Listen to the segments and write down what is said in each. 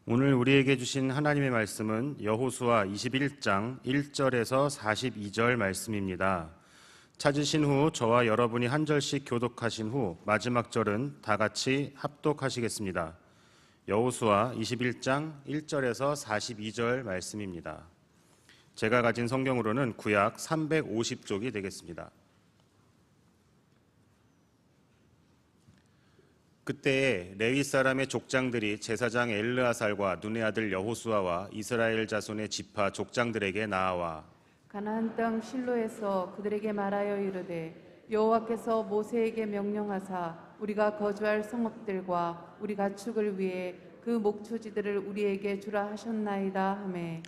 오늘 우리에게 주신 하나님의 말씀은 여호수아 21장 1절에서 42절 말씀입니다. 찾으신 후 저와 여러분이 한 절씩 교독하신 후 마지막 절은 다 같이 합독하시겠습니다. 여호수아 21장 1절에서 42절 말씀입니다. 제가 가진 성경으로는 구약 350쪽이 되겠습니다. 그때에 레위 사람의 족장들이 제사장 엘르아살과 눈의 아들 여호수아와 이스라엘 자손의 지파 족장들에게 나아와 가나안 땅 실로에서 그들에게 말하여 이르되 여호와께서 모세에게 명령하사 우리가 거주할 성읍들과 우리 가축을 위해 그 목초지들을 우리에게 주라 하셨나이다 하매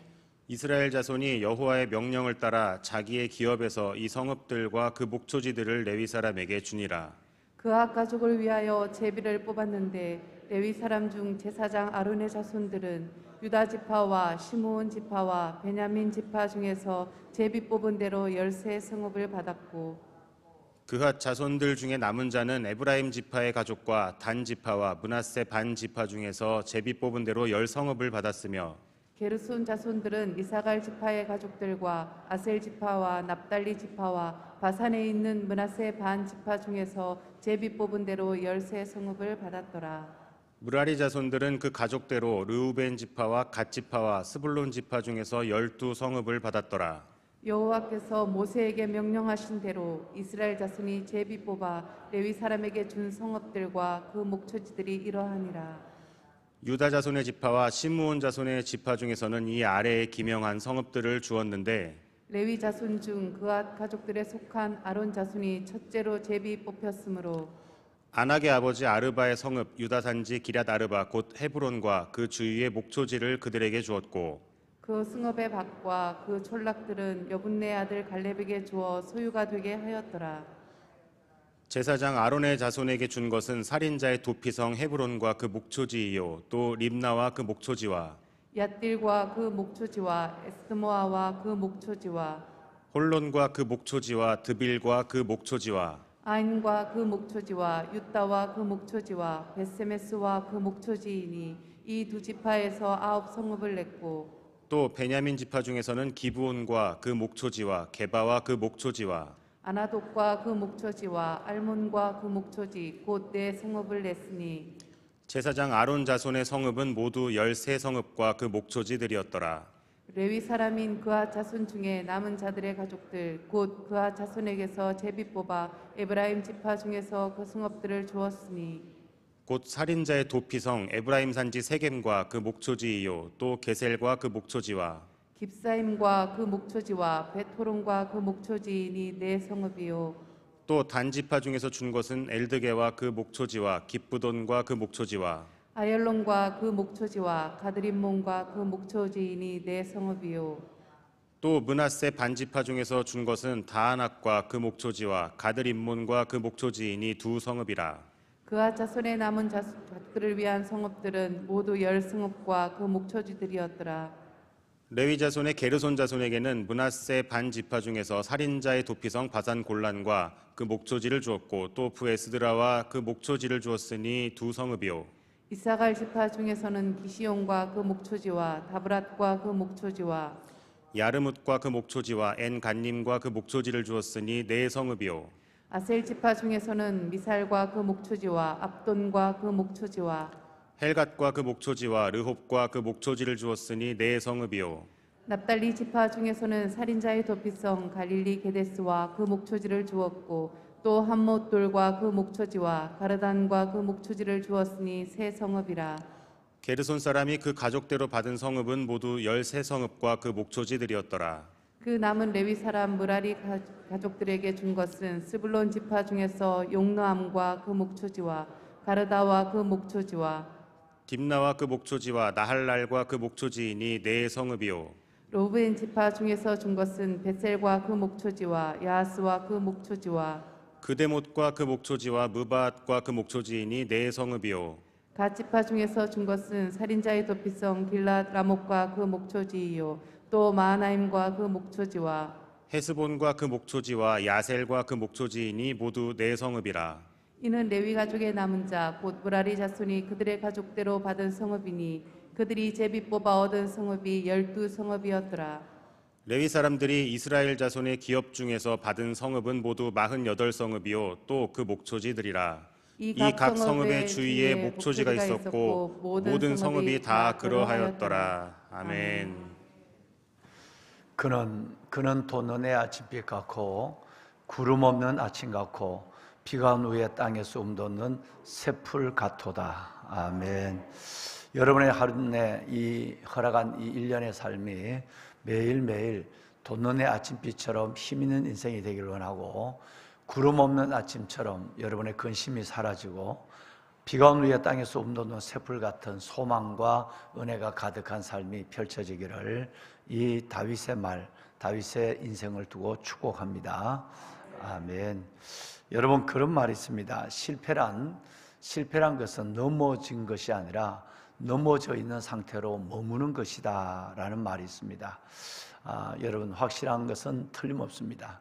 이스라엘 자손이 여호와의 명령을 따라 자기의 기업에서 이 성읍들과 그 목초지들을 레위 사람에게 주니라. 그앗 가족을 위하여 제비를 뽑았는데 레위 사람 중 제사장 아론의 자손들은 유다 지파와 시므온 지파와 베냐민 지파 중에서 제비 뽑은 대로 13 성읍을 받았고 그핫 자손들 중에 남은 자는 에브라임 지파의 가족과 단 지파와 므낫세 반 지파 중에서 제비 뽑은 대로 10성읍을 받았으며 게르손 자손들은 이사갈 지파의 가족들과 아셀 지파와 납달리 지파와 바산에 있는 므낫세 반 지파 중에서 제비 뽑은 대로 13 성읍을 받았더라. 무라리 자손들은 그 가족대로 르우벤 지파와 갓 지파와 스불론 지파 중에서 12성읍을 받았더라. 여호와께서 모세에게 명령하신 대로 이스라엘 자손이 제비 뽑아 레위 사람에게 준 성읍들과 그 목초지들이 이러하니라. 유다 자손의 지파와 시므온 자손의 지파 중에서는 이 아래에 기명한 성읍들을 주었는데 레위 자손 중 그앗 가족들에 속한 아론 자손이 첫째로 제비 뽑혔으므로 아낙의 아버지 아르바의 성읍 유다 산지 기럇 아르바 곧 헤브론과 그 주위의 목초지를 그들에게 주었고 그 승업의 밭과 그 촌락들은 여분네 아들 갈렙에게 주어 소유가 되게 하였더라. 제사장 아론의 자손에게 준 것은 살인자의 도피성 헤브론과 그 목초지이요 또 립나와 그 목초지와 얏딜과 그 목초지와 에스드모아와 그 목초지와 홀론과 그 목초지와 드빌과 그 목초지와 아인과 그 목초지와 유다와 그 목초지와 베세메스와 그 목초지이니 이 두 지파에서 9 성읍을 냈고 또 베냐민 지파 중에서는 기브온과 그 목초지와 게바와 그 목초지와 아나독과 그 목초지와 알몬과 그 목초지 곧 4 성읍을 냈으니 제사장 아론 자손의 성읍은 모두 13성읍과 그 목초지들이었더라. 레위 사람인 그앗 자손 중에 남은 자들의 가족들 곧 그앗 자손에게서 제비 뽑아 에브라임 지파 중에서 그 성읍들을 주었으니 곧 살인자의 도피성 에브라임 산지 세겜과 그 목초지이요 또 게셀과 그 목초지와 깁사임과 그 목초지와 베토론과 그 목초지이니 4 성읍이요 또 단지파 중에서 준 것은 엘드게와 그 목초지와 깁부돈과 그 목초지와 아열론과 그 목초지와 가드림몬과 그 목초지이니 4 성읍이요 또 므낫세 반지파 중에서 준 것은 다아낙과 그 목초지와 가드림몬과 그 목초지이니 2 성읍이라. 그앗 자손의 남은 자손들을 위한 성읍들은 모두 10 성읍과 그 목초지들이었더라. 레위 자손의 게르손 자손에게는 므낫세 반 지파 중에서 살인자의 도피성 바산 골란과 그 목초지를 주었고 또 부에스드라와 그 목초지를 주었으니 2 성읍이요 이사갈 지파 중에서는 기시온과 그 목초지와 다브랏과 그 목초지와 야르뭇과 그 목초지와 엔간님과 그 목초지를 주었으니 4 성읍이요 아셀 지파 중에서는 미살과 그 목초지와 압돈과 그 목초지와 헬갓과 그 목초지와 르홉과 그 목초지를 주었으니 4 성읍이요 납달리 지파 중에서는 살인자의 도피성 갈릴리 게데스와 그 목초지를 주었고 또 함못돌과 그 목초지와 가르단과 그 목초지를 주었으니 3 성읍이라. 게르손 사람이 그 가족대로 받은 성읍은 모두 13성읍과 그 목초지들이었더라. 그 남은 레위 사람 무라리 가족들에게 준 것은 스불론 지파 중에서 용르암과 그 목초지와 가르다와 그 목초지와 딥나와 그 목초지와 나할랄과 그 목초지이니 4 성읍이요 로브엔 지파 중에서 준 것은 베셀과 그 목초지와 야하스와 그 목초지와 그데못과 그 목초지와 무바앗과 그 목초지이니 4 성읍이요 갓 지파 중에서 준 것은 살인자의 도피성 길랏 라못과 그 목초지이요 또 마하나임과 그 목초지와 헤스본과 그 목초지와 야셀과 그 목초지이니 모두 4 성읍이라. 이는 레위 가족의 남은 자 곧 무라리 자손이 그들의 가족대로 받은 성읍이니 그들이 제비 뽑아 얻은 성읍이 12성읍이었더라. 레위 사람들이 이스라엘 자손의 기업 중에서 받은 성읍은 모두 48성읍이요 또 그 목초지들이라. 이 각 성읍의 주위에 목초지가 있었고 모든 성읍이 다 그러하였더라. 아멘. 그는 돋는 아침빛 같고 구름 없는 아침 같고 비가 온 후에 땅에 숨돋는 새풀 같도다. 아멘. 여러분의 하루에 이 허락한 이 1년의 삶이 매일매일 돋는 아침빛처럼 힘있는 인생이 되기를 원하고, 구름 없는 아침처럼 여러분의 근심이 사라지고 비가 온 후에 땅에 숨돋는 새풀 같은 소망과 은혜가 가득한 삶이 펼쳐지기를 이 다윗의 인생을 두고 축복합니다. 아멘. 여러분, 그런 말이 있습니다. 실패란 것은 넘어진 것이 아니라 넘어져 있는 상태로 머무는 것이다 라는 말이 있습니다. 여러분, 확실한 것은 틀림없습니다.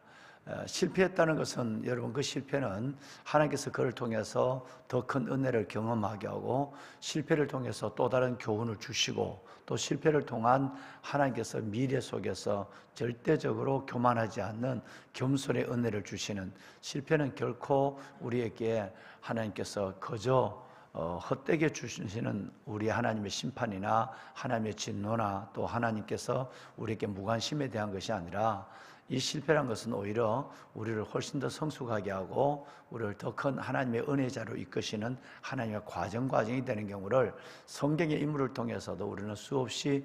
실패했다는 것은, 여러분, 그 실패는 하나님께서 그를 통해서 더 큰 은혜를 경험하게 하고, 실패를 통해서 또 다른 교훈을 주시고, 또 실패를 통한 하나님께서 미래 속에서 절대적으로 교만하지 않는 겸손의 은혜를 주시는, 실패는 결코 우리에게 하나님께서 그저 헛되게 주시는 우리 하나님의 심판이나 하나님의 진노나 또 하나님께서 우리에게 무관심에 대한 것이 아니라, 이 실패란 것은 오히려 우리를 훨씬 더 성숙하게 하고 우리를 더 큰 하나님의 은혜자로 이끄시는 하나님의 과정이 되는 경우를 성경의 인물을 통해서도 우리는 수없이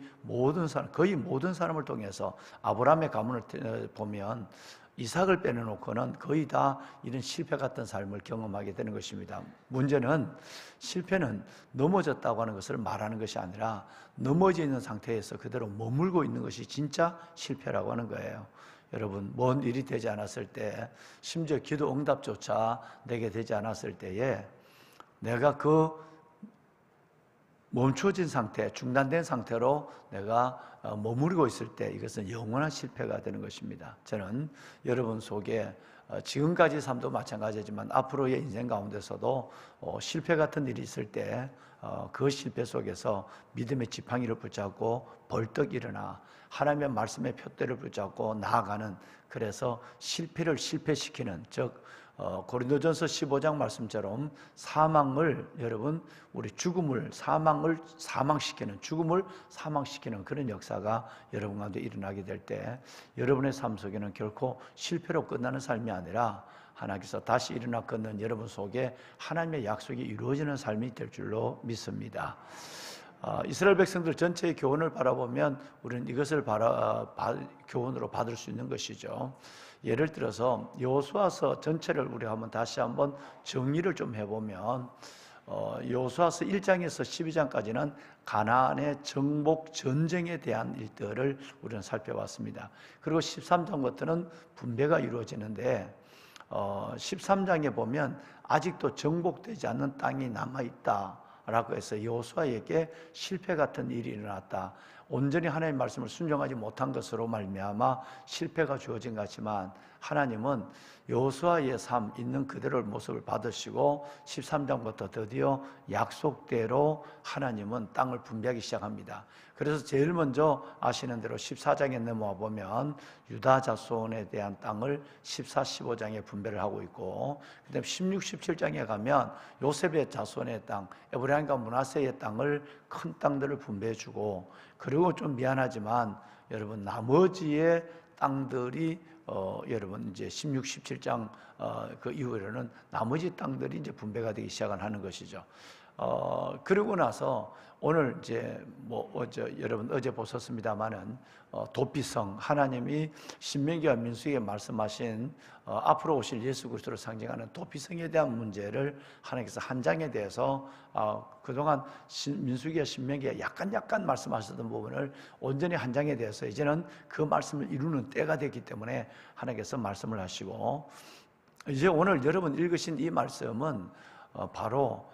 거의 모든 사람을 통해서, 아브라함의 가문을 보면 이삭을 빼놓고는 거의 다 이런 실패 같은 삶을 경험하게 되는 것입니다. 문제는, 실패는 넘어졌다고 하는 것을 말하는 것이 아니라 넘어져 있는 상태에서 그대로 머물고 있는 것이 진짜 실패라고 하는 거예요. 여러분, 뭔 일이 되지 않았을 때, 심지어 기도 응답조차 내게 되지 않았을 때에 내가 그 멈춰진 상태, 중단된 상태로 내가 머무르고 있을 때, 이것은 영원한 실패가 되는 것입니다. 저는 여러분 속에 지금까지 삶도 마찬가지지만 앞으로의 인생 가운데서도 실패 같은 일이 있을 때 그 실패 속에서 믿음의 지팡이를 붙잡고 벌떡 일어나 하나님의 말씀의 푯대를 붙잡고 나아가는, 그래서 실패를 실패시키는, 즉 고린도전서 15장 말씀처럼 죽음을 사망시키는 그런 역사가 여러분 가운데 일어나게 될 때, 여러분의 삶 속에는 결코 실패로 끝나는 삶이 아니라 하나님께서 다시 일어나 걷는 여러분 속에 하나님의 약속이 이루어지는 삶이 될 줄로 믿습니다. 이스라엘 백성들 전체의 교훈을 바라보면 우리는 이것을 교훈으로 받을 수 있는 것이죠. 예를 들어서 여호수아서 전체를 우리 다시 한번 정리를 좀 해보면, 여호수아서 1장에서 12장까지는 가나안의 정복 전쟁에 대한 일들을 우리는 살펴봤습니다. 그리고 13장부터는 분배가 이루어지는데, 13장에 보면 아직도 정복되지 않는 땅이 남아있다 라고 해서 여호수아에게 실패 같은 일이 일어났다, 온전히 하나님의 말씀을 순종하지 못한 것으로 말미암아 실패가 주어진 것 같지만, 하나님은 여호수아의 삶 있는 그대로의 모습을 받으시고 13장부터 드디어 약속대로 하나님은 땅을 분배하기 시작합니다. 그래서 제일 먼저 아시는 대로 14장에 넘어와 보면 유다 자손에 대한 땅을 14, 15장에 분배를 하고 있고, 그 다음에 16, 17장에 가면 요셉의 자손의 땅, 에브라임과 므낫세의 땅을, 큰 땅들을 분배해 주고, 그리고 좀 미안하지만 여러분, 나머지의 땅들이 여러분 이제 16, 17장 그 이후에는 나머지 땅들이 이제 분배가 되기 시작하는 것이죠. 그러고 나서 오늘 이제 여러분 어제 보셨습니다마는 도피성, 하나님이 신명기와 민수기에 말씀하신 앞으로 오실 예수 그리스도를 상징하는 도피성에 대한 문제를 하나님께서 한 장에 대해서 그동안 민수기와 신명기에 약간 말씀하셨던 부분을 온전히 한 장에 대해서 이제는 그 말씀을 이루는 때가 됐기 때문에 하나님께서 말씀을 하시고, 이제 오늘 여러분 읽으신 이 말씀은 바로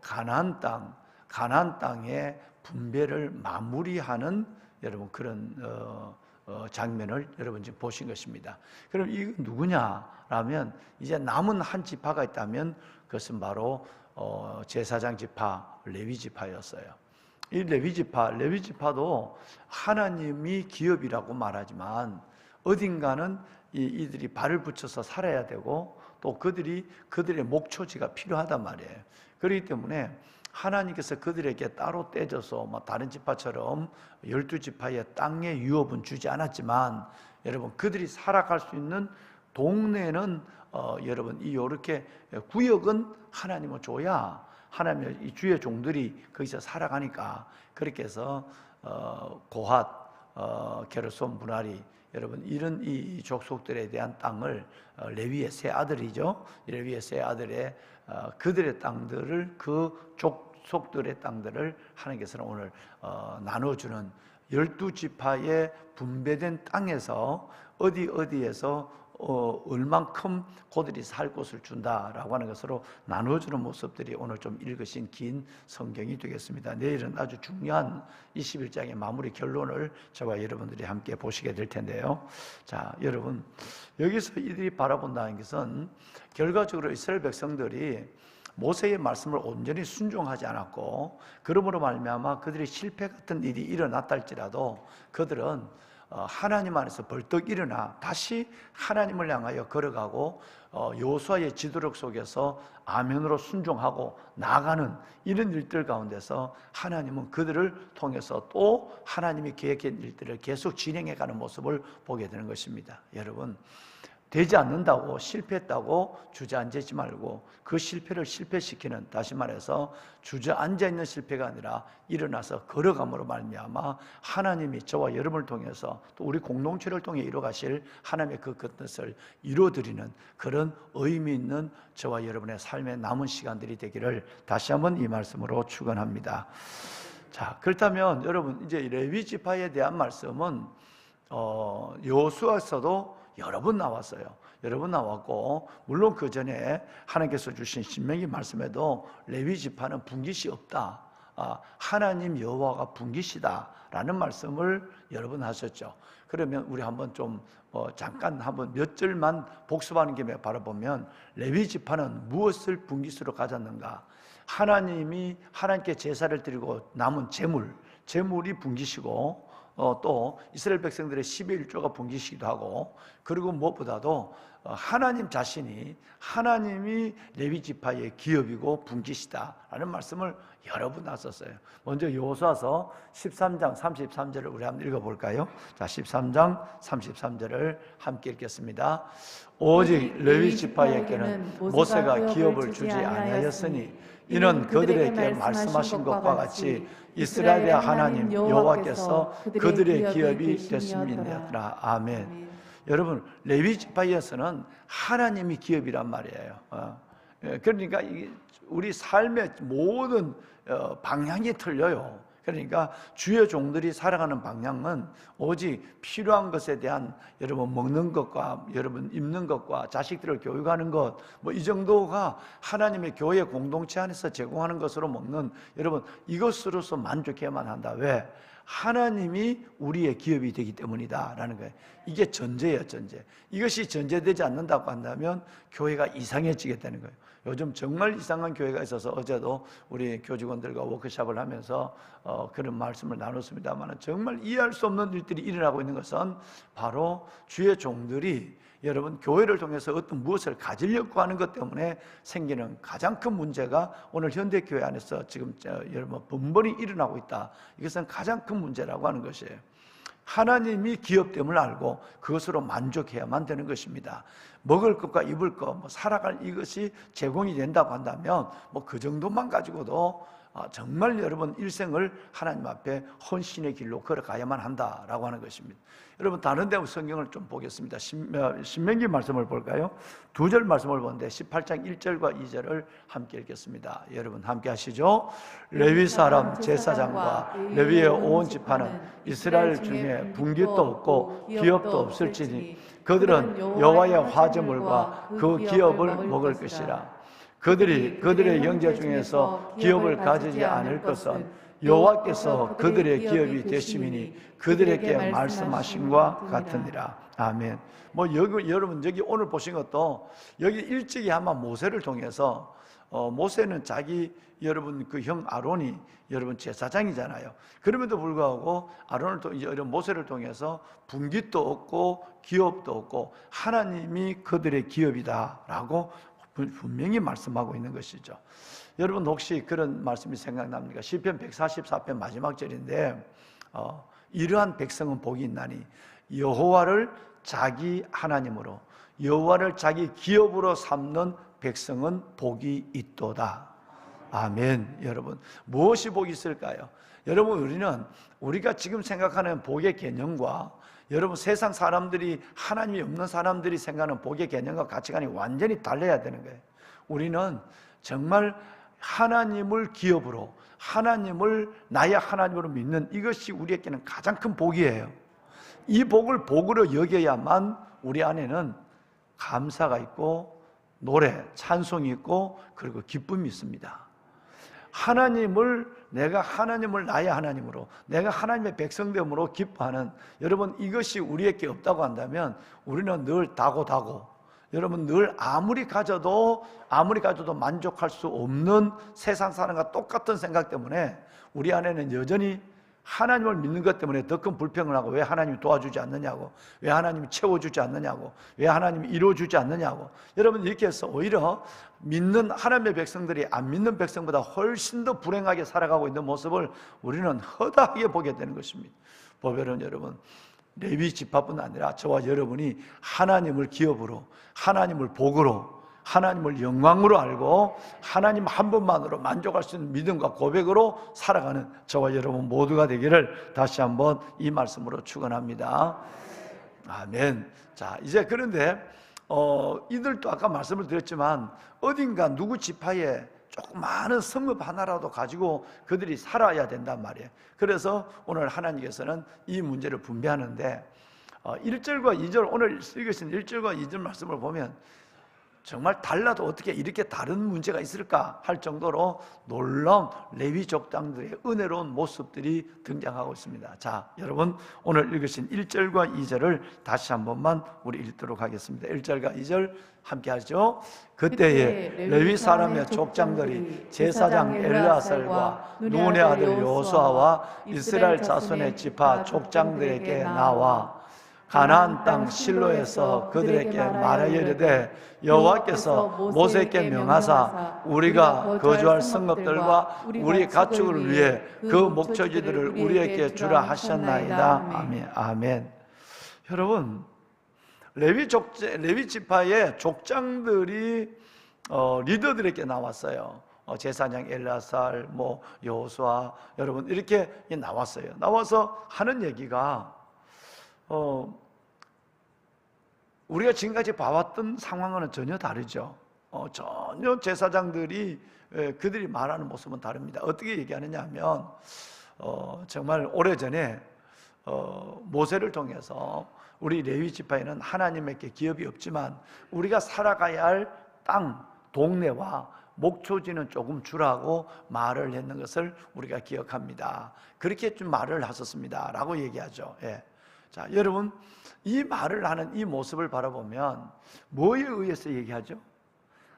가나안 땅의 분배를 마무리하는 여러분 그런 장면을 여러분 지금 보신 것입니다. 그럼 이거 누구냐라면, 이제 남은 한 지파가 있다면 그것은 바로 제사장 지파, 레위 지파였어요. 이 레위지파도 하나님이 기업이라고 말하지만 어딘가는 이들이 발을 붙여서 살아야 되고 또 그들의 목초지가 필요하단 말이에요. 그렇기 때문에 하나님께서 그들에게 따로 떼져서 다른 지파처럼 12지파의 땅의 유업은 주지 않았지만 여러분 그들이 살아갈 수 있는 동네는 여러분 이렇게 구역은 하나님은 줘야 하나님의 이 주의 종들이 거기서 살아가니까 그렇게 해서 고핫, 게르손, 무라리 여러분 이런 이 족속들에 대한 땅을 레위의 세 아들이죠. 레위의 세 아들의 그들의 땅들을 그 족속들의 땅들을 하나님께서는 오늘 나눠주는 12지파의 분배된 땅에서 어디에서 얼만큼 그들이 살 곳을 준다라고 하는 것으로 나눠주는 모습들이 오늘 좀 읽으신 긴 성경이 되겠습니다. 내일은 아주 중요한 21장의 마무리 결론을 저와 여러분들이 함께 보시게 될 텐데요. 자, 여러분 여기서 이들이 바라본다는 것은 결과적으로 이스라엘 백성들이 모세의 말씀을 온전히 순종하지 않았고 그러므로 말미암아 그들이 실패 같은 일이 일어났다 할지라도 그들은 하나님 안에서 벌떡 일어나 다시 하나님을 향하여 걸어가고 여호수아의 지도력 속에서 아멘으로 순종하고 나아가는 이런 일들 가운데서 하나님은 그들을 통해서 또 하나님이 계획한 일들을 계속 진행해가는 모습을 보게 되는 것입니다. 여러분 되지 않는다고 실패했다고 주저앉지 말고 그 실패를 실패시키는, 다시 말해서 주저앉아 있는 실패가 아니라 일어나서 걸어감으로 말미암아 하나님이 저와 여러분을 통해서 또 우리 공동체를 통해 이루어가실 하나님의 그 뜻을 이루어드리는 그런 의미 있는 저와 여러분의 삶의 남은 시간들이 되기를 다시 한번 이 말씀으로 축원합니다. 자, 그렇다면 여러분 이제 레위 지파에 대한 말씀은 여호수아서도 여러 번 나왔어요. 여러 번 나왔고 물론 그 전에 하나님께서 주신 신명기 말씀에도 레위 지파는 분깃이 없다. 하나님 여호와가 분깃이다라는 말씀을 여러 번 하셨죠. 그러면 우리 한번 좀 잠깐 한번 몇 절만 복습하는 김에 바라보면 레위 지파는 무엇을 분깃으로 가졌는가? 하나님이 하나님께 제사를 드리고 남은 재물이 분깃이고 또 이스라엘 백성들의 11조가 분깃이기도 하고 그리고 무엇보다도 하나님 자신이 하나님이 레위 지파의 기업이고 분깃이다라는 말씀을 여러 번 하셨어요. 먼저 여호수아서 13장 33절을 우리 한번 읽어볼까요? 자, 13장 33절을 함께 읽겠습니다. 오직 레위 지파에게는 모세가 기업을 주지 아니하였으니 이는 그들에게 말씀하신 것과 같이 이스라엘의 하나님 여호와께서 그들의 기업이 됐음이니라. 아멘. 여러분 레위 지파에서는 하나님이 기업이란 말이에요. 그러니까 우리 삶의 모든 방향이 틀려요. 그러니까 주의 종들이 살아가는 방향은 오직 필요한 것에 대한 여러분 먹는 것과 여러분 입는 것과 자식들을 교육하는 것 이 정도가 하나님의 교회 공동체 안에서 제공하는 것으로 먹는 여러분 이것으로서 만족해야만 한다. 왜? 하나님이 우리의 기업이 되기 때문이다 라는 거예요. 이게 전제예요. 전제. 이것이 전제되지 않는다고 한다면 교회가 이상해지게 되는 거예요. 요즘 정말 이상한 교회가 있어서 어제도 우리 교직원들과 워크숍을 하면서 그런 말씀을 나눴습니다만 정말 이해할 수 없는 일들이 일어나고 있는 것은 바로 주의 종들이 여러분 교회를 통해서 어떤 무엇을 가지려고 하는 것 때문에 생기는 가장 큰 문제가 오늘 현대교회 안에서 지금 여러분 번번이 일어나고 있다. 이것은 가장 큰 문제라고 하는 것이에요. 하나님이 기업됨을 알고 그것으로 만족해야만 되는 것입니다. 먹을 것과 입을 것, 살아갈 이것이 제공이 된다고 한다면 그 정도만 가지고도 정말 여러분 일생을 하나님 앞에 헌신의 길로 걸어가야만 한다라고 하는 것입니다. 여러분 다른 데 성경을 좀 보겠습니다. 신명기 말씀을 볼까요? 두 절 말씀을 보는데 18장 1절과 2절을 함께 읽겠습니다. 여러분 함께 하시죠. 레위 사람 제사장과 레위의 온 지파는 이스라엘 중에 분깃도 없고 기업도 없을지니 그들은 여호와의 화제물과 그 기업을 먹을 것이라. 그들의 형제 중에서 기업을 가지지 않을 것은 여호와께서 그들의 기업이 되심이니 그들에게 말씀하신과 같으니라. 아멘. 여러분 여기 오늘 보신 것도 여기 일찍이 아마 모세를 통해서 모세는 자기 여러분 그 형 아론이 여러분 제사장이잖아요. 그럼에도 불구하고 모세를 통해서 분깃도 얻고 기업도 얻고 하나님이 그들의 기업이다라고 분명히 말씀하고 있는 것이죠. 여러분 혹시 그런 말씀이 생각납니까? 시편 144편 마지막 절인데 이러한 백성은 복이 있나니 여호와를 자기 하나님으로 여호와를 자기 기업으로 삼는 백성은 복이 있도다. 아멘. 여러분 무엇이 복이 있을까요? 여러분 우리가 지금 생각하는 복의 개념과 여러분 세상 사람들이 하나님이 없는 사람들이 생각하는 복의 개념과 가치관이 완전히 달라야 되는 거예요. 우리는 정말 하나님을 기업으로 하나님을 나의 하나님으로 믿는 이것이 우리에게는 가장 큰 복이에요. 이 복을 복으로 여겨야만 우리 안에는 감사가 있고 노래, 찬송이 있고 그리고 기쁨이 있습니다. 내가 하나님을 나의 하나님으로 내가 하나님의 백성됨으로 기뻐하는 여러분 이것이 우리에게 없다고 한다면 우리는 늘 다고 여러분 늘 아무리 가져도 만족할 수 없는 세상 사람과 똑같은 생각 때문에 우리 안에는 여전히 하나님을 믿는 것 때문에 더 큰 불평을 하고 왜 하나님이 도와주지 않느냐고 왜 하나님이 채워주지 않느냐고 왜 하나님이 이루어주지 않느냐고 여러분 이렇게 해서 오히려 믿는 하나님의 백성들이 안 믿는 백성보다 훨씬 더 불행하게 살아가고 있는 모습을 우리는 허다하게 보게 되는 것입니다. 보배는 여러분 레위 지파뿐 아니라 저와 여러분이 하나님을 기업으로 하나님을 복으로 하나님을 영광으로 알고 하나님 한 분만으로 만족할 수 있는 믿음과 고백으로 살아가는 저와 여러분 모두가 되기를 다시 한번 이 말씀으로 축원합니다. 아멘. 자, 이제 그런데 이들도 아까 말씀을 드렸지만 어딘가 누구 지파에 조금 많은 성읍 하나라도 가지고 그들이 살아야 된단 말이에요. 그래서 오늘 하나님께서는 이 문제를 분배하는데 1절과 2절 오늘 읽으신 1절과 2절 말씀을 보면 정말 달라도 어떻게 이렇게 다른 문제가 있을까 할 정도로 놀라운 레위 족장들의 은혜로운 모습들이 등장하고 있습니다. 자, 여러분 오늘 읽으신 1절과 2절을 다시 한 번만 우리 읽도록 하겠습니다. 1절과 2절 함께 하죠. 그때에 레위 사람의 족장들이 제사장 엘르아살과 눈의 아들 여호수아와 이스라엘 자손의 지파 족장들에게 나와 가나안 땅 실로에서 그들에게 말하여 이르되 여호와께서 모세에게 명하사 우리가 거주할 성읍들과 우리 가축을 위해 그 목초지들을 우리에게 주라 하셨나이다. 아멘. 아멘. 여러분 레위 지파의 족장들이 리더들에게 나왔어요. 제사장 엘르아살, 여호수아 여러분 이렇게 나왔어요. 나와서 하는 얘기가 우리가 지금까지 봐왔던 상황과는 전혀 다르죠. 전혀 제사장들이 그들이 말하는 모습은 다릅니다. 어떻게 얘기하느냐 하면 정말 오래전에 모세를 통해서 우리 레위 지파에는 하나님에게 기업이 없지만 우리가 살아가야 할 땅, 동네와 목초지는 조금 주라고 말을 했는 것을 우리가 기억합니다. 그렇게 좀 말을 하셨습니다 라고 얘기하죠. 예. 자, 여러분 이 말을 하는 이 모습을 바라보면 뭐에 의해서 얘기하죠?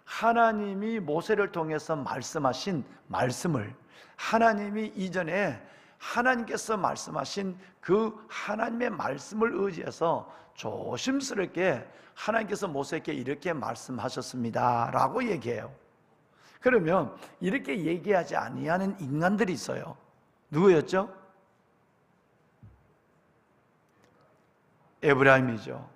하나님이 모세를 통해서 말씀하신 말씀을 하나님이 이전에 하나님께서 말씀하신 그 하나님의 말씀을 의지해서 조심스럽게 하나님께서 모세에게 이렇게 말씀하셨습니다 라고 얘기해요. 그러면 이렇게 얘기하지 아니하는 인간들이 있어요. 누구였죠? 에브라임이죠.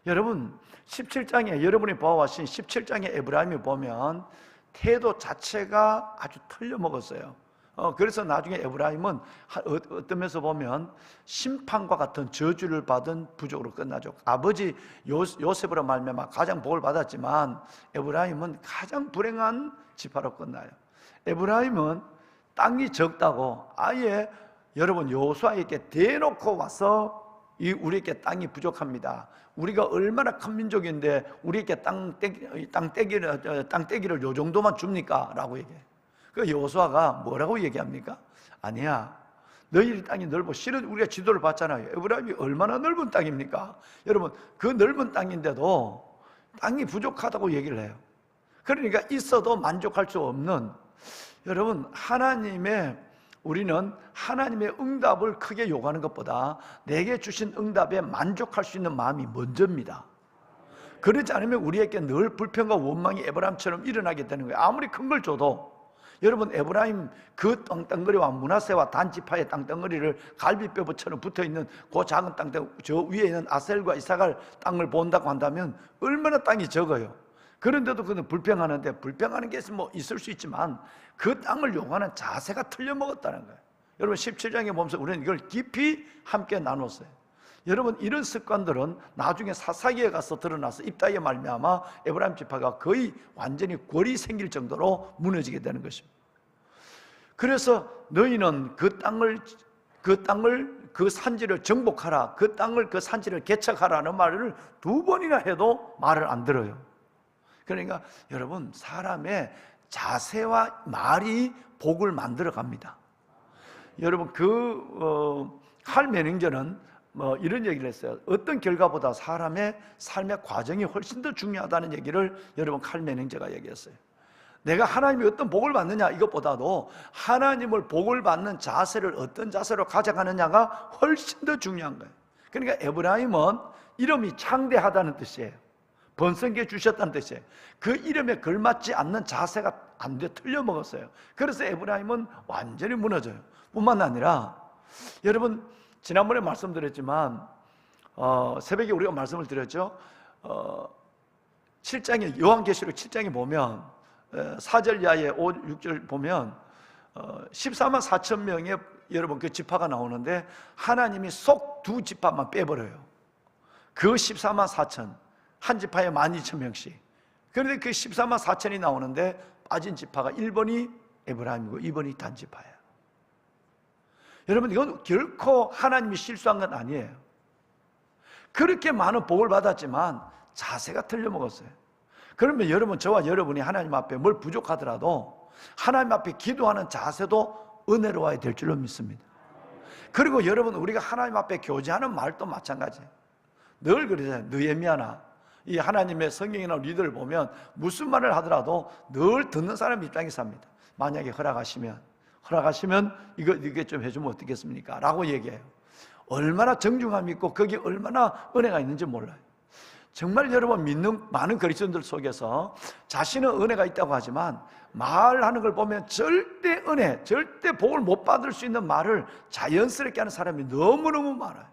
여러분 17장에 여러분이 보아하신 17장의 에브라임을 보면 태도 자체가 아주 틀려먹었어요. 그래서 나중에 에브라임은 어떤 면에서 보면 심판과 같은 저주를 받은 부족으로 끝나죠. 아버지 요셉으로 말미암아 가장 복을 받았지만 에브라임은 가장 불행한 지파로 끝나요. 에브라임은 땅이 적다고 아예 여러분 여호수아에게 대놓고 와서 우리에게 땅이 부족합니다. 우리가 얼마나 큰 민족인데 우리에게 땅 떼기를 요 정도만 줍니까? 라고 얘기해요. 그 여호수아가 뭐라고 얘기합니까? 아니야, 너희 땅이 넓어. 실은 우리가 지도를 봤잖아요. 에브라임이 얼마나 넓은 땅입니까? 여러분, 그 넓은 땅인데도 땅이 부족하다고 얘기를 해요. 그러니까 있어도 만족할 수 없는, 여러분, 우리는 하나님의 응답을 크게 요구하는 것보다 내게 주신 응답에 만족할 수 있는 마음이 먼저입니다. 그렇지 않으면 우리에게 늘 불평과 원망이 에브라임처럼 일어나게 되는 거예요. 아무리 큰 걸 줘도. 여러분, 에브라임 그 땅덩어리와 므낫세와 단지파의 땅덩어리를 갈비뼈처럼 붙어있는 그 작은 땅덩어리, 저 위에 있는 아셀과 이사갈 땅을 본다고 한다면 얼마나 땅이 적어요. 그런데도 그는 불평하는데, 불평하는 게 뭐 있을 수 있지만 그 땅을 요구하는 자세가 틀려먹었다는 거예요. 여러분, 17장에 보면서 우리는 이걸 깊이 함께 나눴어요. 여러분, 이런 습관들은 나중에 사사기에 가서 드러나서 입다에 말미암아 에브라임 지파가 거의 완전히 골이 생길 정도로 무너지게 되는 것입니다. 그래서 너희는 그 산지를 정복하라, 그 산지를 개척하라는 말을 2번이나 해도 말을 안 들어요. 그러니까 여러분, 사람의 자세와 말이 복을 만들어 갑니다. 여러분, 칼 매닝저는 이런 얘기를 했어요. 어떤 결과보다 사람의 삶의 과정이 훨씬 더 중요하다는 얘기를 여러분, 칼 매닝저가 얘기했어요. 내가 하나님이 어떤 복을 받느냐 이것보다도 하나님을 복을 받는 자세를 어떤 자세로 가져가느냐가 훨씬 더 중요한 거예요. 그러니까 에브라임은 이름이 창대하다는 뜻이에요. 번성게 주셨다는 뜻이에요. 그 이름에 걸맞지 않는 자세가 안 돼, 틀려먹었어요. 그래서 에브라임은 완전히 무너져요. 뿐만 아니라 여러분, 지난번에 말씀드렸지만 새벽에 우리가 말씀을 드렸죠. 7장에 요한계시록 7장에 보면 4절 이하의 5, 6절 보면 14만 4천 명의 여러분 그 지파가 나오는데 하나님이 속 2지파만 빼버려요. 그 14만 4천, 한 지파에 12,000명씩. 그런데 그 14만 4천이 나오는데 빠진 지파가 1번이 에브라임이고 2번이 단지파예요. 여러분, 이건 결코 하나님이 실수한 건 아니에요. 그렇게 많은 복을 받았지만 자세가 틀려먹었어요. 그러면 여러분, 저와 여러분이 하나님 앞에 뭘 부족하더라도 하나님 앞에 기도하는 자세도 은혜로워야 될 줄로 믿습니다. 그리고 여러분, 우리가 하나님 앞에 교제하는 말도 마찬가지예요. 늘 그러잖아요. 느헤미야나 이 하나님의 성경이나 리더를 보면 무슨 말을 하더라도 늘 듣는 사람이 이 땅에 삽니다. 만약에 허락하시면 이게 좀 해주면 어떻겠습니까? 라고 얘기해요. 얼마나 정중함이 있고 거기에 얼마나 은혜가 있는지 몰라요. 정말 여러분, 믿는 많은 그리스도인들 속에서 자신은 은혜가 있다고 하지만 말하는 걸 보면 절대 복을 못 받을 수 있는 말을 자연스럽게 하는 사람이 너무너무 많아요.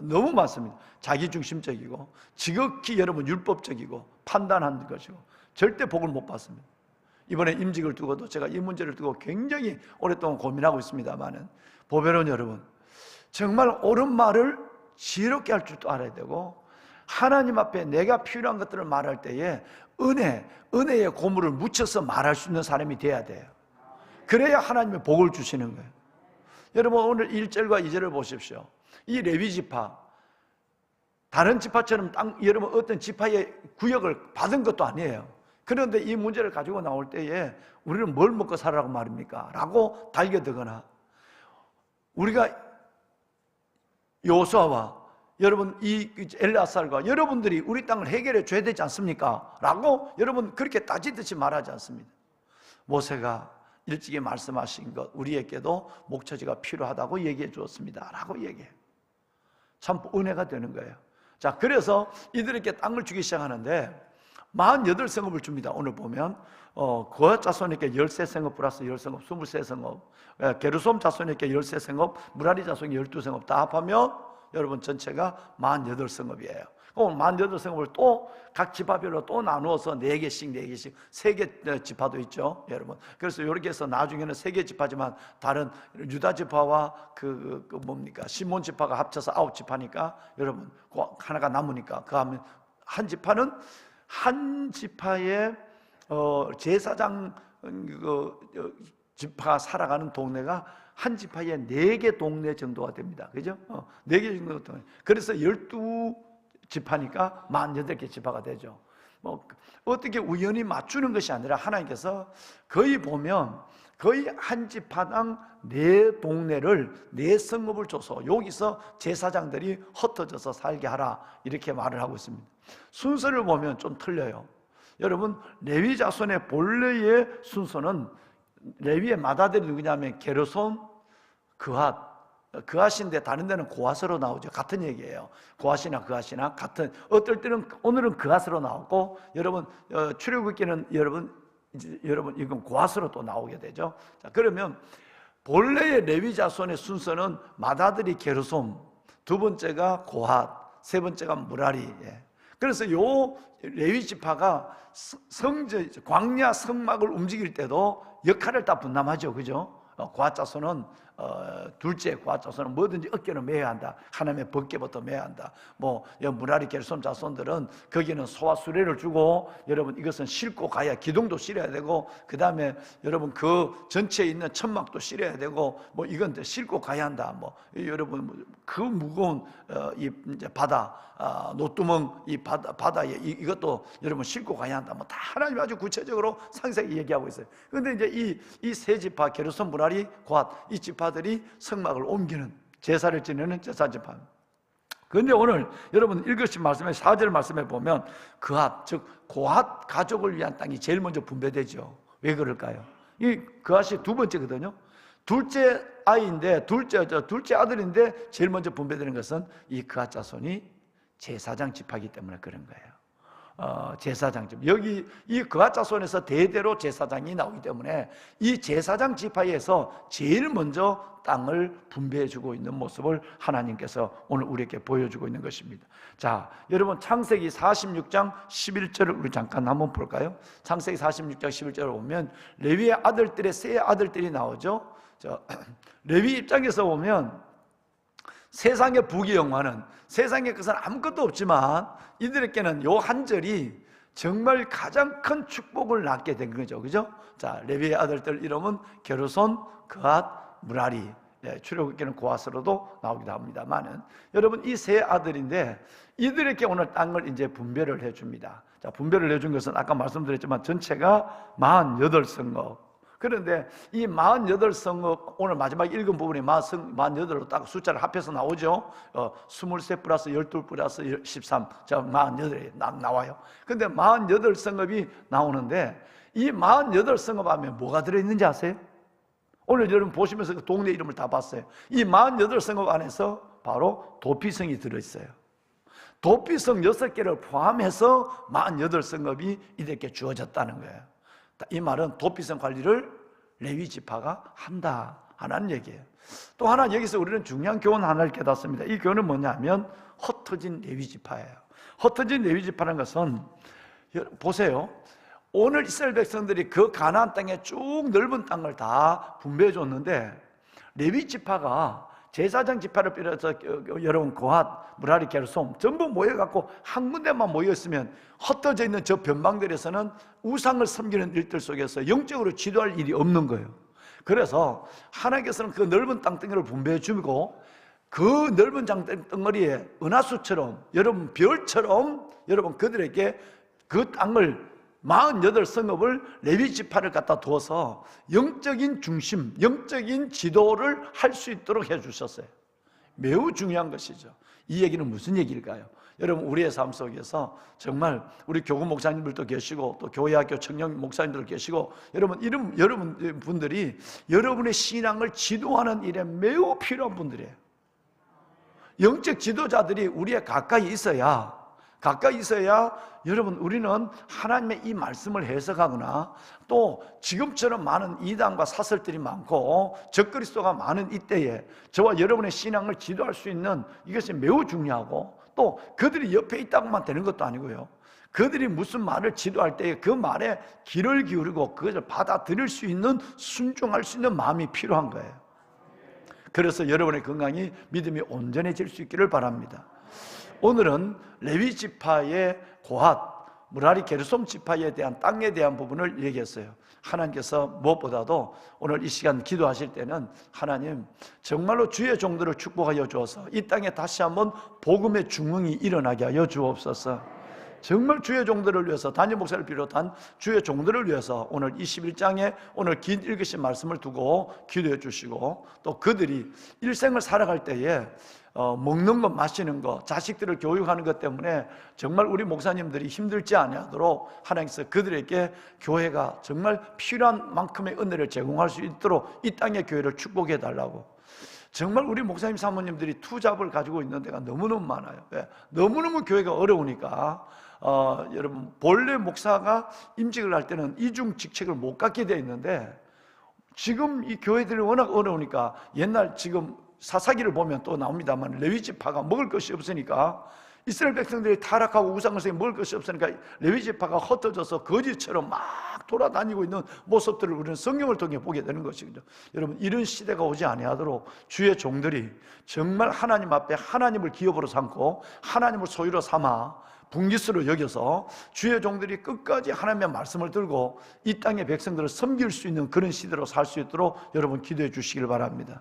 너무 많습니다. 자기중심적이고 지극히 여러분 율법적이고 판단하는 것이고 절대 복을 못 받습니다. 이번에 임직을 두고도 제가 이 문제를 두고 굉장히 오랫동안 고민하고 있습니다만은, 보배로운 여러분, 정말 옳은 말을 지혜롭게 할 줄도 알아야 되고 하나님 앞에 내가 필요한 것들을 말할 때에 은혜의 고물을 묻혀서 말할 수 있는 사람이 돼야 돼요. 그래야 하나님의 복을 주시는 거예요. 여러분, 오늘 1절과 2절을 보십시오. 이 레위 지파, 다른 지파처럼 여러분 어떤 지파의 구역을 받은 것도 아니에요. 그런데 이 문제를 가지고 나올 때에 우리는 뭘 먹고 살아라고 말입니까? 라고 달겨들거나, 우리가 여호수아와 여러분 이 엘르아살과 여러분들이 우리 땅을 해결해 줘야 되지 않습니까? 라고 여러분 그렇게 따지듯이 말하지 않습니다. 모세가 일찍이 말씀하신 것, 우리에게도 목처지가 필요하다고 얘기해 주었습니다 라고 얘기해요. 참 은혜가 되는 거예요. 자, 그래서 이들에게 땅을 주기 시작하는데 48성읍을 줍니다. 오늘 보면 고앗 자손에게 13성읍 플러스 10성읍 23성읍, 게르솜 자손에게 13성읍, 무라리 자손에게 12성읍 다 합하면 여러분 전체가 48성읍이에요. 그럼 48성읍을 또 각 지파별로 또 나누어서 4개씩 3개 지파도 있죠, 여러분. 그래서 이렇게 해서 나중에는 3개 지파지만 다른 유다 지파와 시몬 지파가 합쳐서 9지파니까 여러분 하나가 남으니까 그 하면 한 지파는 한 지파의 제사장 지파가 살아가는 동네가 한 지파의 4개 동네 정도가 됩니다. 그죠? 4개 정도 동네. 그래서 12지파니까 48개 지파가 되죠. 뭐 어떻게 우연히 맞추는 것이 아니라 하나님께서 거의 보면 거의 한 지파당 네 동네를 네 성읍을 줘서 여기서 제사장들이 흩어져서 살게 하라 이렇게 말을 하고 있습니다. 순서를 보면 좀 틀려요. 여러분 레위 자손의 본래의 순서는 레위의 맏아들이 누구냐면 게르손, 그핫인데 다른 데는 고핫으로 나오죠. 같은 얘기예요. 고핫이나 그핫이나 같은. 어떨 때는 오늘은 그핫으로 나오고 여러분 출애굽기는 여러분 이건 고핫으로 또 나오게 되죠. 자, 그러면 본래의 레위 자손의 순서는 맏아들이 게르솜, 두 번째가 고핫, 세 번째가 무라리. 그래서 요 레위 지파가 광야 성막을 움직일 때도 역할을 다 분담하죠. 그죠? 고핫 자손은 둘째 고핫 자손은 뭐든지 어깨를 메야 한다. 하나님의 법궤부터 메야 한다. 뭐 무라리 게르솜 자손들은 거기는 소와 수레를 주고 여러분 이것은 싣고 가야 기둥도 실어야 되고 그 다음에 여러분 그 전체에 있는 천막도 실어야 되고 뭐 이건 싣고 가야 한다. 뭐 여러분 그 무거운 이 이제 바다 노뚜멍 이 바다에 이것도 여러분 싣고 가야 한다. 뭐 다 하나님 아주 구체적으로 상세히 얘기하고 있어요. 그런데 이제 이 세 지파 게르솜, 무라리, 고핫 이 지파들이 성막을 옮기는 제사를 지내는 제사 지파. 그런데 오늘 여러분 읽으신 말씀에 4절 말씀에 보면 그핫 즉 고핫 가족을 위한 땅이 제일 먼저 분배되죠. 왜 그럴까요? 이 그핫이 두 번째거든요. 둘째 아이인데 둘째 아들인데 제일 먼저 분배되는 것은 이 그핫 자손이 제사장 지파이기 때문에 그런 거예요. 제사장 집 여기 이 그핫 자손에서 대대로 제사장이 나오기 때문에 이 제사장 지파에서 제일 먼저 땅을 분배해주고 있는 모습을 하나님께서 오늘 우리에게 보여주고 있는 것입니다. 자, 여러분 창세기 46장 11절을 우리 잠깐 한번 볼까요? 창세기 46장 11절을 보면 레위의 아들들의 세 아들들이 나오죠. 레위 입장에서 보면 세상의 부귀영화는 세상의 것은 아무것도 없지만 이들에게는 요 한 절이 정말 가장 큰 축복을 낳게 된 거죠. 그죠? 자, 레위의 아들들 이름은 게르손, 그핫, 무라리. 출애굽기는 고핫으로도 나오기도 합니다만은 여러분 이 세 아들인데 이들에게 오늘 땅을 이제 분배를 해 줍니다. 자, 분배를 해 준 것은 아까 말씀드렸지만 전체가 48성읍. 그런데 이 48성읍 오늘 마지막 읽은 부분이 48로 딱 숫자를 합해서 나오죠. 23 플러스 12 플러스 13 자 48이 나와요. 근데 48성읍이 나오는데 이 48성읍 하면 뭐가 들어있는지 아세요? 오늘 여러분 보시면서 그 동네 이름을 다 봤어요. 이 48성읍 안에서 바로 도피성이 들어있어요. 도피성 6개를 포함해서 48성읍이 이들에게 주어졌다는 거예요. 이 말은 도피성 관리를 레위 지파가 한다 하는 얘기예요. 또 하나 여기서 우리는 중요한 교훈 하나를 깨닫습니다. 이 교훈은 뭐냐면 흩어진 레위 지파예요. 흩어진 레위 지파라는 것은 보세요. 오늘 이스라엘 백성들이 그 가나안 땅에 쭉 넓은 땅을 다 분배해 줬는데 레위 지파가 제사장 지파를 비롯해서 여러분 고핫, 무라리, 게르솜 전부 모여갖고 한 군데만 모였으면 흩어져 있는 저 변방들에서는 우상을 섬기는 일들 속에서 영적으로 지도할 일이 없는 거예요. 그래서 하나님께서는 그 넓은 땅덩이를 분배해 주고 그 넓은 땅덩어리에 은하수처럼 여러분 별처럼 여러분 그들에게 그 땅을 48성읍을 레위 지파를 갖다 두어서 영적인 중심, 영적인 지도를 할 수 있도록 해주셨어요. 매우 중요한 것이죠. 이 얘기는 무슨 얘기일까요? 여러분 우리의 삶 속에서 정말 우리 교구 목사님들도 계시고 또 교회학교 청년 목사님들도 계시고 여러분 분들이 여러분의 신앙을 지도하는 일에 매우 필요한 분들이에요. 영적 지도자들이 우리에 가까이 있어야 여러분 우리는 하나님의 이 말씀을 해석하거나 또 지금처럼 많은 이단과 사설들이 많고 적그리스도가 많은 이때에 저와 여러분의 신앙을 지도할 수 있는 이것이 매우 중요하고 또 그들이 옆에 있다고만 되는 것도 아니고요. 그들이 무슨 말을 지도할 때에 그 말에 귀를 기울이고 그것을 받아들일 수 있는 순종할 수 있는 마음이 필요한 거예요. 그래서 여러분의 건강이 믿음이 온전해질 수 있기를 바랍니다. 오늘은 레위 지파의 고핫, 무라리 게르솜 지파에 대한 땅에 대한 부분을 얘기했어요. 하나님께서 무엇보다도 오늘 이 시간 기도하실 때는 하나님 정말로 주의 종들을 축복하여 주어서 이 땅에 다시 한번 복음의 중흥이 일어나게 하여 주옵소서. 정말 주의 종들을 위해서, 담임 목사를 비롯한 주의 종들을 위해서 오늘 21장에 오늘 긴 읽으신 말씀을 두고 기도해 주시고, 또 그들이 일생을 살아갈 때에 먹는 것, 마시는 것, 자식들을 교육하는 것 때문에 정말 우리 목사님들이 힘들지 아니하도록 하나님께서 그들에게 교회가 정말 필요한 만큼의 은혜를 제공할 수 있도록 이 땅의 교회를 축복해 달라고. 정말 우리 목사님 사모님들이 투잡을 가지고 있는 데가 너무너무 많아요. 너무너무 교회가 어려우니까 여러분, 본래 목사가 임직을 할 때는 이중 직책을 못 갖게 되어 있는데, 지금 이 교회들이 워낙 어려우니까, 옛날 지금 사사기를 보면 또 나옵니다만, 레위 지파가 먹을 것이 없으니까, 이스라엘 백성들이 타락하고 우상을 세워 먹을 것이 없으니까 레위 지파가 흩어져서 거지처럼 막 돌아다니고 있는 모습들을 우리는 성경을 통해 보게 되는 것이죠. 여러분, 이런 시대가 오지 아니하도록 주의 종들이 정말 하나님 앞에 하나님을 기업으로 삼고 하나님을 소유로 삼아 분깃으로 여겨서 주의 종들이 끝까지 하나님의 말씀을 들고 이 땅의 백성들을 섬길 수 있는 그런 시대로 살 수 있도록 여러분 기도해 주시길 바랍니다.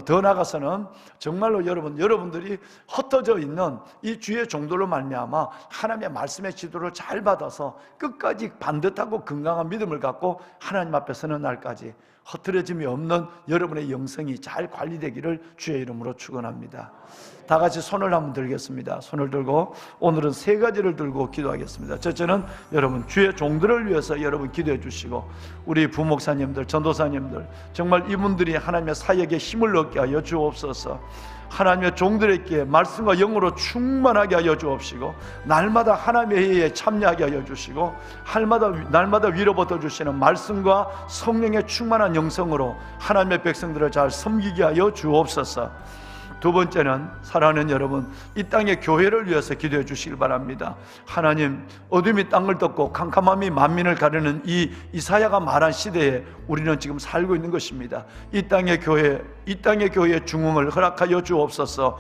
더 나아가서는 정말로 여러분들이 흩어져 있는 이 주의 종들로 말미암아 하나님의 말씀의 지도를 잘 받아서 끝까지 반듯하고 건강한 믿음을 갖고 하나님 앞에 서는 날까지 흐트러짐이 없는 여러분의 영성이 잘 관리되기를 주의 이름으로 축원합니다. 다 같이 손을 한번 들겠습니다. 손을 들고 오늘은 세 가지를 들고 기도하겠습니다. 첫째는 여러분 주의 종들을 위해서 여러분 기도해 주시고, 우리 부목사님들, 전도사님들, 정말 이분들이 하나님의 사역에 힘을 얻게 하여 주옵소서. 하나님의 종들에게 말씀과 영으로 충만하게 하여 주옵시고, 날마다 하나님의 회의에 참여하게 하여 주시고, 날마다 위로받아 주시는 말씀과 성령의 충만한 영성으로 하나님의 백성들을 잘 섬기게 하여 주옵소서. 두 번째는 사랑하는 여러분, 이 땅의 교회를 위해서 기도해 주시길 바랍니다. 하나님, 어둠이 땅을 덮고 캄캄함이 만민을 가르는 이 이사야가 말한 시대에 우리는 지금 살고 있는 것입니다. 이 땅의 교회의 중흥을 허락하여 주옵소서.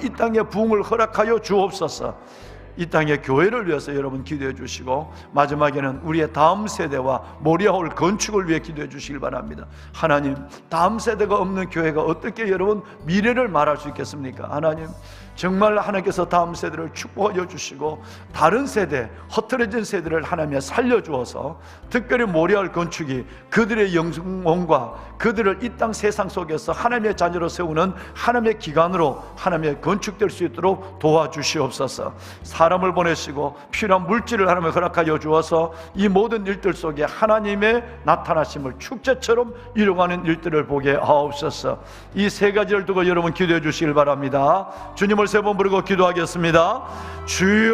이 땅의 부흥을 허락하여 주옵소서. 이 땅의 교회를 위해서 여러분 기도해 주시고, 마지막에는 우리의 다음 세대와 모리아홀 건축을 위해 기도해 주시길 바랍니다. 하나님, 다음 세대가 없는 교회가 어떻게 여러분 미래를 말할 수 있겠습니까? 하나님, 정말 하나님께서 다음 세대를 축복하여 주시고, 다른 세대, 흩어진 세대를 하나님이 살려주어서 특별히 모리아홀 건축이 그들의 영혼과 그들을 이 땅 세상 속에서 하나님의 자녀로 세우는 하나님의 기관으로 하나님의 건축될 수 있도록 도와주시옵소서. 사람을 보내시고 필요한 물질을 하나님의 허락하여 주어서 이 모든 일들 속에 하나님의 나타나심을 축제처럼 이루어가는 일들을 보게 하옵소서. 이 세 가지를 두고 여러분 기도해 주시길 바랍니다. 주님을 세 번 부르고 기도하겠습니다. 주여,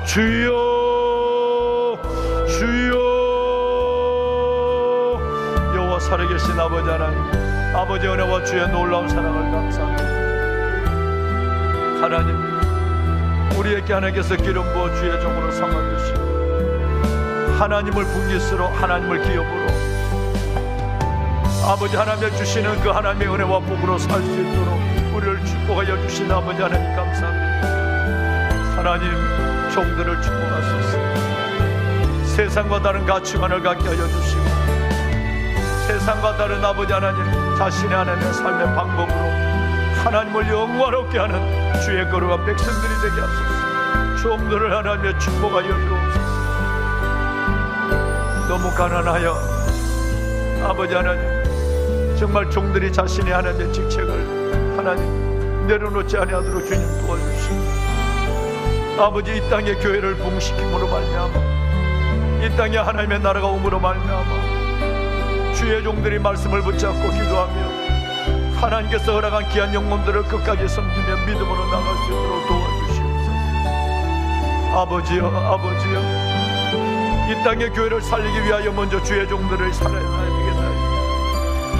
주여, 주여. 여호와 살아계신 아버지 하나님, 아버지 은혜와 주의 놀라운 사랑을 감사합니다. 하나님, 우리에게 하나님께서 기름 부어 주의 종으로 삼아주시고, 하나님을 분깃으로, 하나님을 기업으로, 아버지 하나님의 주시는 그 하나님의 은혜와 복으로 살 수 있도록 우리를 축복하여 주신 아버지 하나님 감사합니다. 하나님, 종들을 축복하소서. 세상과 다른 가치관을 갖게 하여 주시고, 세상과 다른 아버지 하나님 자신의 하나님의 삶의 방법으로 하나님을 영광롭게 하는 주의 거룩한 백성들이 되게 하소서. 종들을 하나님의 축복하여 주옵소서. 너무 가난하여 아버지 하나님, 정말 종들이 자신의 하나님의 직책을 하나님 내려놓지 아니하도록 주님 도와주시고, 아버지 이 땅의 교회를 부흥시킴으로 말미암아 이 땅에 하나님의 나라가 옴으로 말미암아 주의 종들이 말씀을 붙잡고 기도하며 하나님께서 허락한 귀한 영혼들을 끝까지 섬기며 믿음으로 나갈 수 있도록 도와주시옵소서. 아버지여, 아버지여, 이 땅의 교회를 살리기 위하여 먼저 주의 종들을 살아야 되겠나이다.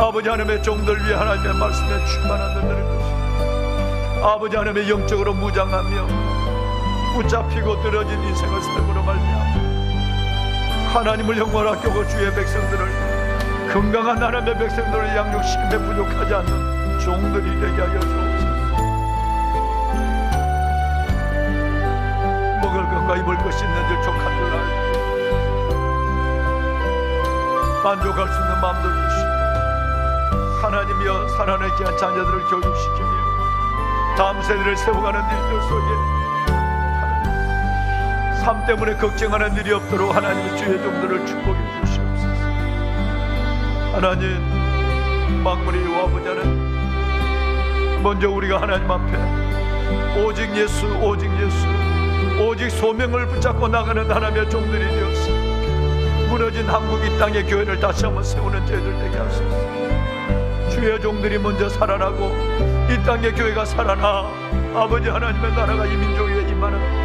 아버지 하나님의 종들 위해 하나님의 말씀에 충만한 은혜를 주시고, 아버지 하나님의 영적으로 무장하며 붙잡히고 떨어진 인생을 삶으로 말미암아 하나님을 영원하게 하고 주의 백성들을, 건강한 하나님의 백성들을 양육시키며 부족하지 않는 종들이 되게 하여 주옵소서. 먹을 것과 입을 것이 있는 줄 족한 줄 알고 만족할 수 있는 마음도 주시고, 하나님이여 사랑하는 귀한 자녀들을 교육시키며 다음 세대를 세워가는 일들 속에 삶 때문에 걱정하는 일이 없도록 하나님 주의 종들을 축복해 주시옵소서. 하나님, 만물의 여호와 아버지 하나님, 먼저 우리가 하나님 앞에 오직 예수, 오직 예수, 오직 소명을 붙잡고 나가는 하나님의 종들이 되었어. 무너진 한국 이 땅의 교회를 다시 한번 세우는 저희들 되게 하소서. 주의 종들이 먼저 살아나고 이 땅의 교회가 살아나 아버지 하나님의 나라가 이 민족에 임하는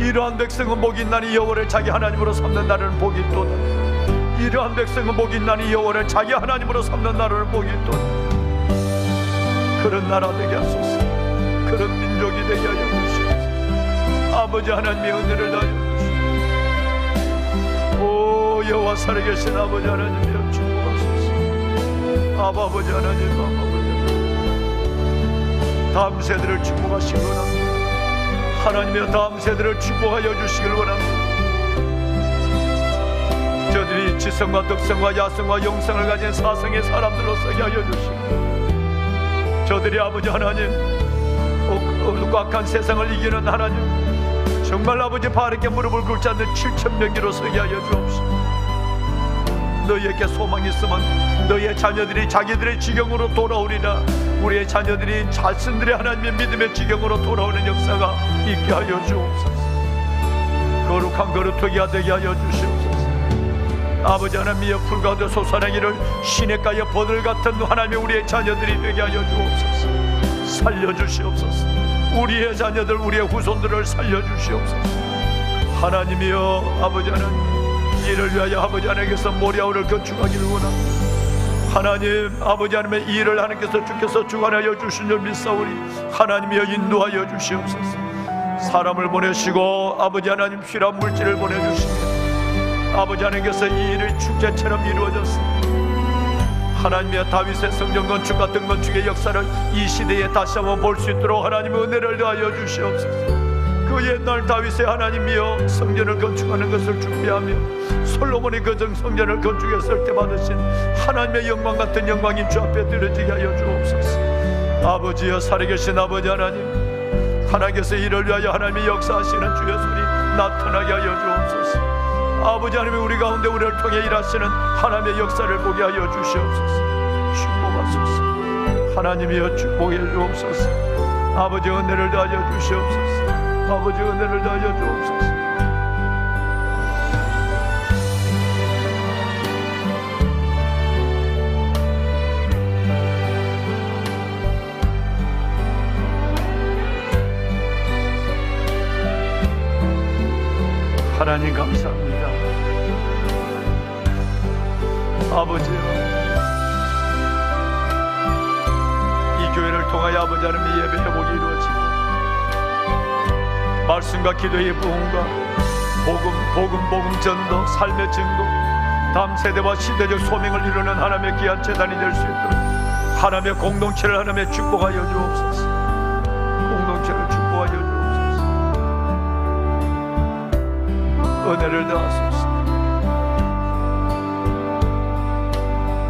이러한 백성은 복이 있나니 여호와를 자기 하나님으로 삼는 나라는 복이 있도다. 이러한 백성은 복이 있나니 여호와를 자기 하나님으로 삼는 나라는 복이 있도다. 그런 나라 되게 하소서. 그런 민족이 되게 하여 주시옵소서. 아버지 하나님의 은혜를 다하여 주시옵소서. 오 여호와 살아계신 아버지 하나님이여 축복하소서. 아버지 하나님, 아버지 하나님, 다음 세대를 축복하시기 원합니다. 하나님이여 다음 세대를 축복하여 주시길 원합니다. 저들이 지성과 덕성과 야성과 영성을 가진 사성의 사람들로 서게 하여 주시고, 저들이 아버지 하나님 어둡고 악한 세상을 이기는 하나님, 정말 아버지 바르게 무릎을 꿇지 않는 7,000명기로 서게 하여 주옵소서. 너희에게 소망이 있으면 너희의 자녀들이 자기들의 지경으로 돌아오리라. 우리의 자녀들이 자신들의 하나님의 믿음의 지경으로 돌아오는 역사가 있게 하여 주옵소서. 거룩한 거룩하게 되게 하여 주시옵소서. 아버지 하나님의 불가운데 솟아나기를 시냇가의 버들 같은 하나님의 우리의 자녀들이 되게 하여 주옵소서. 살려주시옵소서. 우리의 자녀들, 우리의 후손들을 살려주시옵소서. 하나님이여 아버지 하나님, 이를 위하여 아버지 하나님께서 모리아우를 건축하기를 원합니다. 하나님 아버지 하나님의 이 일을 하나님께서 주께서 주관하여 주신 줄 믿사오니 하나님이여 인도하여 주시옵소서. 사람을 보내시고 아버지 하나님 필요한 물질을 보내주시며 아버지 하나님께서 이 일을 축제처럼 이루어졌습니다. 하나님이여 다윗의 성전 건축 같은 건축의 역사를 이 시대에 다시 한번 볼 수 있도록 하나님의 은혜를 더하여 주시옵소서. 그 옛날 다윗의 하나님이여 성전을 건축하는 것을 준비하며 솔로몬이 그 성전을 건축했을 때 받으신 하나님의 영광 같은 영광이 주 앞에 드려지게 하여 주옵소서. 아버지여 살아계신 아버지 하나님, 하나님께서 이를 위하여 하나님의 역사하시는 주의 손이 나타나게 하여 주옵소서. 아버지 하나님, 우리 가운데 우리를 통해 일하시는 하나님의 역사를 보게 하여 주시옵소서. 축복하소서. 하나님이여 축복해 주옵소서. 아버지 은혜를 다하여 주시옵소서. 아버지 은혜를 다하여 주옵소서. 하나님 감사합니다. 아버지요, 이 교회를 통하여 아버지 하나님의 예배 회복이 이루어지고 말씀과 기도의 부흥과 복음 전도, 삶의 증거, 다음 세대와 시대적 소명을 이루는 하나님의 귀한 재단이 될 수 있도록 하나님의 공동체를 하나님의 축복하여 주옵소서. 공동체를 축복하여 주옵소서. 은혜를 더하소서.